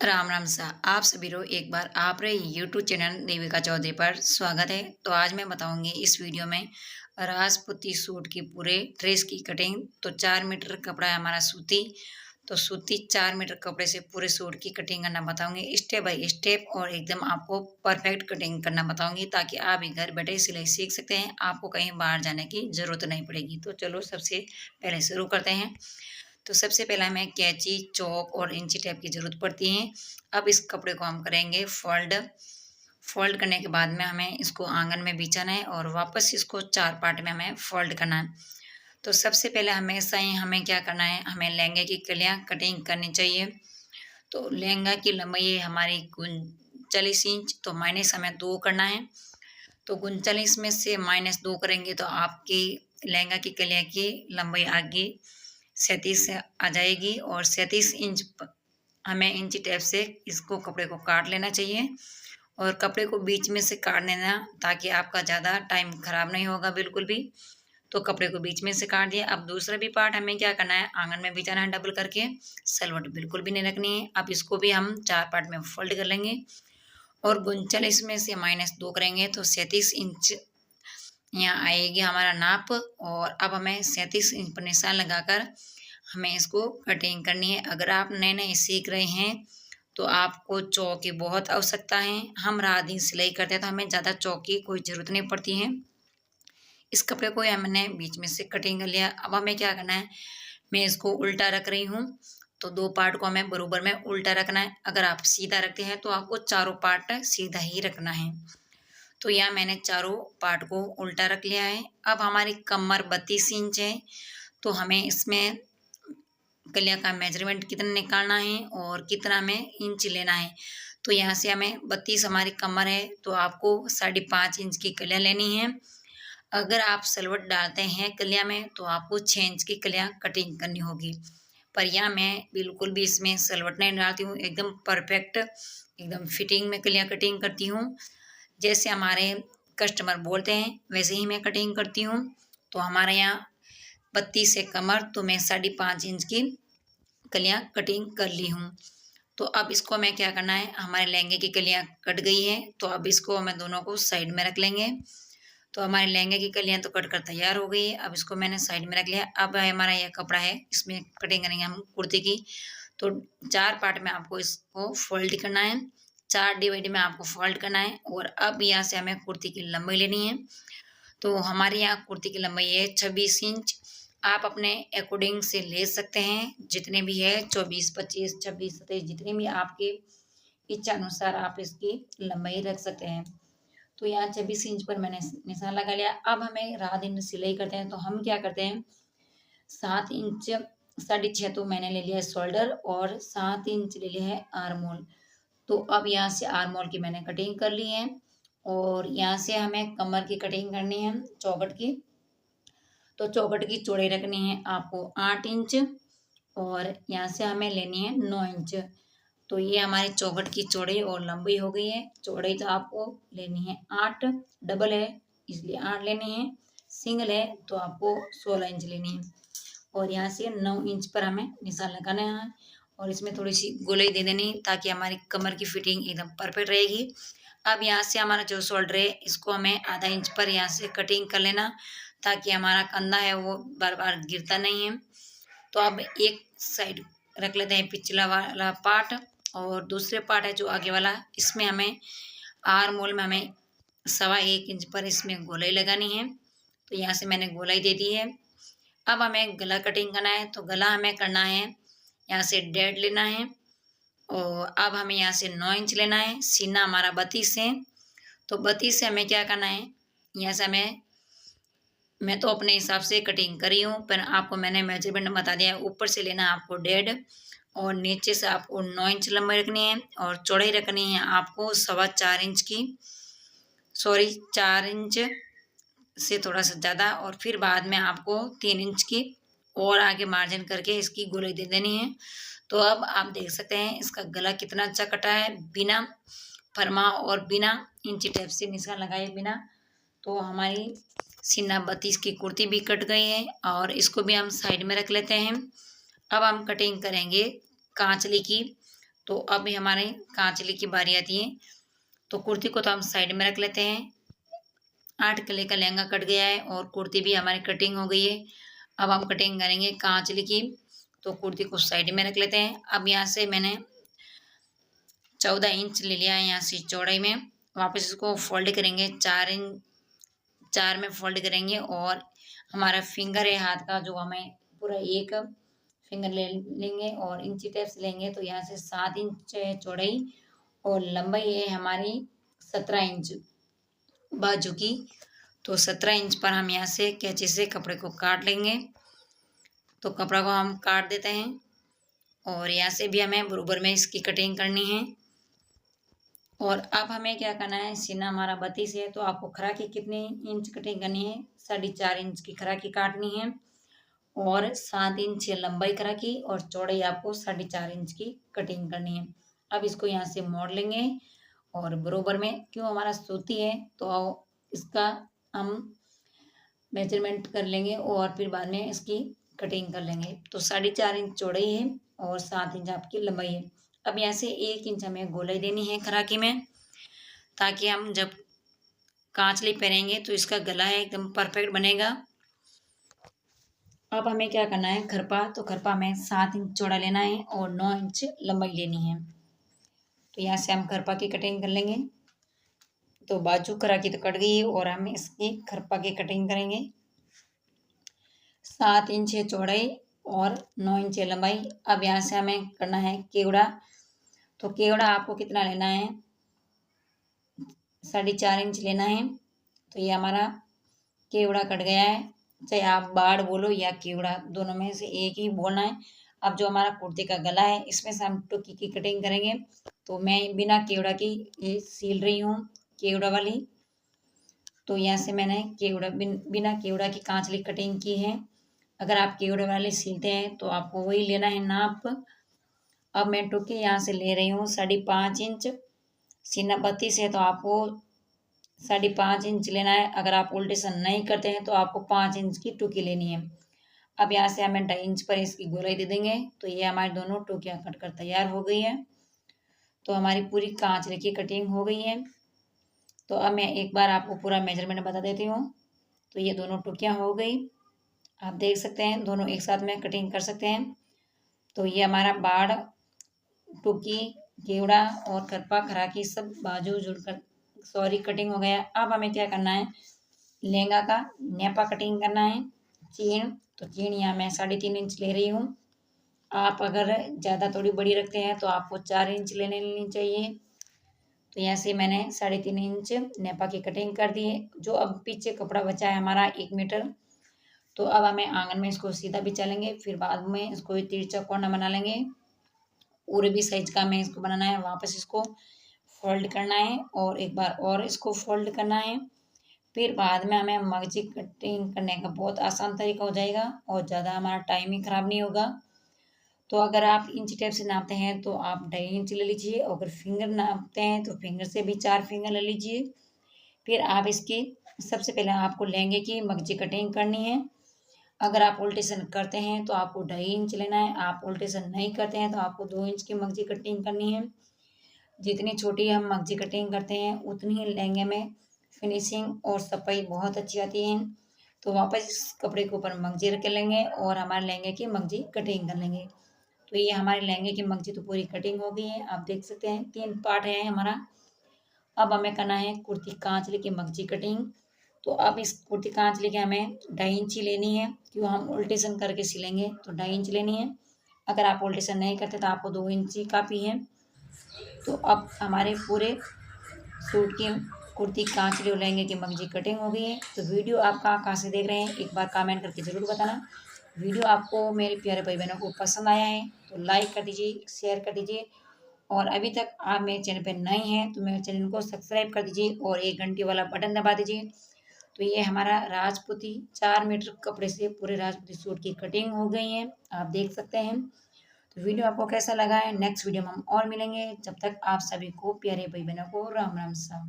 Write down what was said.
राम राम सा आप सभी लोग एक बार आप रहे यूट्यूब चैनल देविका चौधरी पर स्वागत है। तो आज मैं बताऊंगी इस वीडियो में राजपूती सूट की पूरे ड्रेस की कटिंग। तो 4 मीटर कपड़ा है हमारा सूती। तो सूती 4 मीटर कपड़े से पूरे सूट की कटिंग करना बताऊंगी स्टेप बाय स्टेप, और एकदम आपको परफेक्ट कटिंग करना बताऊंगी ताकि आप ही घर बैठे सिलाई सीख सकते हैं, आपको कहीं बाहर जाने की जरूरत नहीं पड़ेगी। तो चलो सबसे पहले शुरू करते हैं। तो सबसे पहला हमें कैंची, चौक और इंची टेप की जरूरत पड़ती है। अब इस कपड़े को हम करेंगे फोल्ड। फोल्ड करने के बाद में हमें इसको आंगन में बिछाना है और वापस इसको 4 पार्ट में हमें फोल्ड करना है। तो सबसे पहले हमेशा ही हमें क्या करना है, हमें लहंगे की कलियां कटिंग करनी चाहिए। तो लहंगा की लंबाई है हमारी 39 इंच, तो माइनस हमें 2 करना है। तो 39 में से -2 करेंगे तो आपकी लहंगा की कलिया की लंबाई आगे 37 से आ जाएगी। और 37 इंच हमें इंची टेप से इसको कपड़े को काट लेना चाहिए, और कपड़े को बीच में से काट लेना ताकि आपका ज़्यादा टाइम खराब नहीं होगा बिल्कुल भी। तो कपड़े को बीच में से काट दिया। अब दूसरा भी पार्ट हमें क्या करना है, आंगन में बिछाना है डबल करके। सलवट बिल्कुल भी नहीं रखनी है। अब इसको भी हम 4 पार्ट में फोल्ड कर लेंगे और 39 में से -2 करेंगे तो 37 इंच यहाँ आएगी हमारा नाप। और अब हमें 37 इंच पर निशान लगाकर हमें इसको कटिंग करनी है। अगर आप नए नए सीख रहे हैं तो आपको चौक की बहुत आवश्यकता है। हम रात दिन सिलाई करते हैं तो हमें ज़्यादा चौक की कोई ज़रूरत नहीं पड़ती है। इस कपड़े को हमने बीच में से कटिंग कर लिया। अब हमें क्या करना है, मैं इसको उल्टा रख रही हूँ। तो 2 पार्ट को हमें बराबर में उल्टा रखना है। अगर आप सीधा रखते हैं तो आपको चारों पार्ट सीधा ही रखना है। तो यहाँ मैंने चारों पार्ट को उल्टा रख लिया है। अब हमारी कमर 32 इंच है, तो हमें इसमें कलिया का मेजरमेंट कितना निकालना है और कितना हमें इंच लेना है। तो यहाँ से हमें 32 हमारी कमर है, तो आपको 5.5 इंच की कलिया लेनी है। अगर आप सलवट डालते हैं कलिया में तो आपको 6 इंच की कलिया कटिंग करनी होगी। पर यहाँ मैं बिल्कुल भी इसमें सलवट नहीं डालती हूँ, एकदम परफेक्ट एकदम फिटिंग में कलिया कटिंग करती हूँ। जैसे हमारे कस्टमर बोलते हैं वैसे ही मैं कटिंग करती हूँ। तो हमारे यहाँ 32 है कमर, तो मैं 5.5 इंच की कलियाँ कटिंग कर ली हूँ। तो अब इसको हमें क्या करना है, हमारे लहंगे की कलियाँ कट गई है, तो अब इसको हमें दोनों को साइड में रख लेंगे। तो हमारे लहंगे की कलियाँ तो कट कर तैयार हो गई है। अब इसको मैंने साइड में रख लिया। अब हमारा यह कपड़ा है, इसमें कटिंग करेंगे हम कुर्ती की। तो 4 पार्ट में आपको इसको फोल्ड करना है, 4 डिवाइड में आपको फोल्ड करना है। और अब यहाँ से हमें कुर्ती की लंबाई लेनी है। तो हमारे यहाँ कुर्ती की लंबाई है 26 इंच। आप अपने अकॉर्डिंग से ले सकते हैं, जितने भी है 24, 25, 26, 27, जितने भी आपके इच्छा अनुसार आप इसकी लंबाई रख सकते हैं। तो यहाँ 26 इंच पर मैंने निशान लगा लिया। अब हमें रात दिन सिलाई करते हैं तो हम क्या करते हैं, 7 इंच 6.5 तो मैंने ले लिया है शोल्डर, और 7 इंच ले लिया है आर्म होल। तो अब यहाँ से आर्म होल की मैंने कटिंग कर ली है। और यहाँ से हमें कमर की कटिंग करनी है चौकट की। तो चौकट की चौड़ाई रखनी है आपको 8 इंच, और यहाँ से हमें लेनी है 9 इंच। तो ये हमारी चौकट की चौड़ाई और लंबाई हो गई है। चौड़ाई तो आपको लेनी है 8, डबल है इसलिए 8 लेनी है, सिंगल है तो आपको 16 इंच लेनी है। और यहाँ से 9 इंच पर हमें निशान लगाना है, और इसमें थोड़ी सी गोलाई दे देनी ताकि हमारी कमर की फिटिंग एकदम परफेक्ट रहेगी। अब यहाँ से हमारा जो शोल्डर है इसको हमें आधा इंच पर यहाँ से कटिंग कर लेना ताकि हमारा कंधा है वो बार बार गिरता नहीं है। तो अब एक साइड रख लेते हैं पिछला वाला पार्ट, और दूसरे पार्ट है जो आगे वाला, इसमें हमें आर्म होल में हमें 1.25 इंच पर इसमें गोलाई लगानी है। तो यहाँ से मैंने गोलाई दे दी है। अब हमें गला कटिंग करना है, तो गला हमें करना है यहाँ से 1.5 लेना है। और अब हमें यहाँ से 9 इंच लेना है। सीना हमारा 32 है, तो 32 से हमें क्या करना है, यहाँ से हमें, मैं तो अपने हिसाब से कटिंग करी हूँ पर आपको मैंने मेजरमेंट बता दिया है। ऊपर से लेना है आपको 1.5, और नीचे से आपको 9 इंच लंबाई रखनी है, और चौड़ाई रखनी है आपको 4.25 इंच की, सॉरी 4 इंच से थोड़ा सा ज़्यादा। और फिर बाद में आपको 3 इंच की और आगे मार्जिन करके इसकी गोलाई दे देनी है। तो अब आप देख सकते हैं इसका गला कितना अच्छा कटा है, बिना फरमा और बिना इंची टेप से निशान लगाए बिना। तो हमारी सीना 32 की कुर्ती भी कट गई है, और इसको भी हम साइड में रख लेते हैं। अब हम कटिंग करेंगे कांचली की। तो अब हमारे कांचली की बारी आती है। तो कुर्ती को तो हम साइड में रख लेते हैं। 8 गले का लहंगा कट गया है और कुर्ती भी हमारी कटिंग हो गई है। अब हम कटिंग करेंगे कांचली की। तो कुर्ती को साइड में रख लेते हैं। अब यहाँ से मैंने 14 इंच ले लिया है यहाँ से चौड़ाई में। वापस इसको फोल्ड करेंगे, 4 में फोल्ड करेंगे और हमारा फिंगर है हाथ का, जो हमें पूरा एक फिंगर ले लेंगे और इंची टेप से लेंगे। तो यहाँ से 7 इंच है चौड़ाई और लंबाई है हमारी 17 इंच बाजू की। तो 17 इंच पर हम यहाँ से कैंची से कपड़े को काट लेंगे। तो कपड़ा को हम काट देते हैं और यहाँ से भी हमें बराबर में इसकी कटिंग करनी है। और अब हमें क्या करना है, सीना हमारा 32 है तो आपको खरा की कितनी इंच कटिंग करनी है, 4.5 इंच की खरा की काटनी है और 7 इंच लंबाई खरा की और चौड़ाई आपको 4.5 इंच की कटिंग करनी है। अब इसको यहाँ से मोड़ लेंगे और बरोबर में, क्यों हमारा सूती है तो इसका हम मेजरमेंट कर लेंगे और फिर बाद में इसकी कटिंग कर लेंगे। तो 4.5 इंच चौड़ाई है और 7 इंच आपकी लंबाई है। अब यहाँ से 1 इंच हमें गोलाई देनी है खराकी में, ताकि हम जब कांचली पहनेंगे तो इसका गला है एकदम परफेक्ट बनेगा। अब हमें क्या करना है, खरपा, तो खरपा हमें 7 इंच चौड़ा लेना है और 9 इंच लंबाई लेनी है। तो यहाँ से हम खरपा की कटिंग कर लेंगे। तो बाजू खराकी तो कट गई है और हम इसकी खरपा की कटिंग करेंगे। 7 इंच है चौड़ाई और 9 इंच लंबाई। अब यहाँ से हमें करना है केवड़ा। तो केवड़ा आपको कितना लेना है, 4.5 इंच लेना है। तो ये हमारा केवड़ा कट गया है। चाहे आप बाड़ बोलो या केवड़ा, दोनों में से एक ही बोलना है। अब जो हमारा कुर्ती का गला है इसमें से हम टुकी की कटिंग करेंगे। तो मैं बिना केवड़ा की ये सील रही हूँ, केवड़ा वाली। तो यहाँ से मैंने बिना केवड़ा की कांचली कटिंग की है। अगर आप केवड़े वाले सीलते हैं तो आपको वही लेना है नाप। अब मैं टुकी यहाँ से ले रही हूँ 5.5 इंच। सीना 32 है तो आपको 5.5 इंच लेना है। अगर आप उल्टेशन नहीं करते हैं तो आपको 5 इंच की टुकी लेनी है। अब यहाँ से हमें 2.5 इंच पर इसकी गोलाई दे देंगे। तो ये हमारी दोनों टुकियाँ कट कर तैयार हो गई है। तो हमारी पूरी कांचले की कटिंग हो गई है। तो अब मैं एक बार आपको पूरा मेजरमेंट बता देती हूँ। तो ये दोनों टुकियाँ हो गई, आप देख सकते हैं, दोनों एक साथ में कटिंग कर सकते हैं। तो ये हमारा बाड़, टुकी, केवड़ा और खरपा खराकी सब बाजू जुड़कर कटिंग हो गया। अब हमें क्या करना है, लहंगा का नेपा कटिंग करना है। चीन, तो चीन यहाँ मैं 3.5 इंच ले रही हूँ। आप अगर ज़्यादा थोड़ी बड़ी रखते हैं तो आपको 4 इंच लेनी चाहिए। तो यहाँ से मैंने 3.5 इंच नेपा की कटिंग कर दी है। जो अब पीछे कपड़ा बचा है हमारा 1 मीटर, तो अब हमें आंगन में इसको सीधा बिछा लेंगे। फिर बाद में इसको तिरछा कोना बना लेंगे। पूरे भी साइज का हमें इसको बनाना है। वापस इसको फोल्ड करना है और एक बार और इसको फोल्ड करना है। फिर बाद में हमें मगजी कटिंग करने का बहुत आसान तरीका हो जाएगा और ज़्यादा हमारा टाइम ही ख़राब नहीं होगा। तो अगर आप इंच टेप से नापते हैं तो आप 2.5 इंच ले लीजिए। अगर फिंगर नापते हैं तो फिंगर से भी 4 फिंगर ले लीजिए। फिर आप इसकी, सबसे पहले आपको लहंगे की मगजी कटिंग करनी है। अगर आप उल्टेशन करते हैं तो आपको 2.5 इंच लेना है। आप उल्टेशन नहीं करते हैं तो आपको 2 इंच की मगजी कटिंग करनी है। जितनी छोटी हम मगजी कटिंग करते हैं उतनी ही लहंगे में फिनिशिंग और सफाई बहुत अच्छी आती है। तो वापस इस कपड़े के ऊपर मगजी रख लेंगे और हमारे लहंगे की मगजी कटिंग कर लेंगे। तो ये हमारे लहंगे की मगजी तो पूरी कटिंग हो गई है, आप देख सकते हैं 3 पार्ट है हमारा। अब हमें करना है कुर्ती कांचले की मगजी कटिंग। तो अब इस कुर्ती कांचले की हमें 2.5 इंच लेनी है, क्यों हम उल्टेशन करके सिलेंगे तो 2.5 इंच लेनी है। अगर आप उल्टेशन नहीं करते तो आपको 2 इंच ही काफ़ी है। तो अब हमारे पूरे सूट की कुर्ती कांचले और लहंगे की मगजी कटिंग हो गई है। तो वीडियो आप कहाँ से देख रहे हैं एक बार कमेंट करके ज़रूर बताना। वीडियो आपको मेरे प्यारे भाई बहनों को पसंद आया है तो लाइक कर दीजिए, शेयर कर दीजिए और अभी तक आप मेरे चैनल पर नए हैं तो मेरे चैनल को सब्सक्राइब कर दीजिए और एक घंटी वाला बटन दबा दीजिए। तो ये हमारा राजपूती 4 मीटर कपड़े से पूरे राजपूती सूट की कटिंग हो गई है, आप देख सकते हैं। तो वीडियो आपको कैसा लगा है, नेक्स्ट वीडियो में हम और मिलेंगे। जब तक आप सभी को प्यारे भाई बहनों को राम राम सा।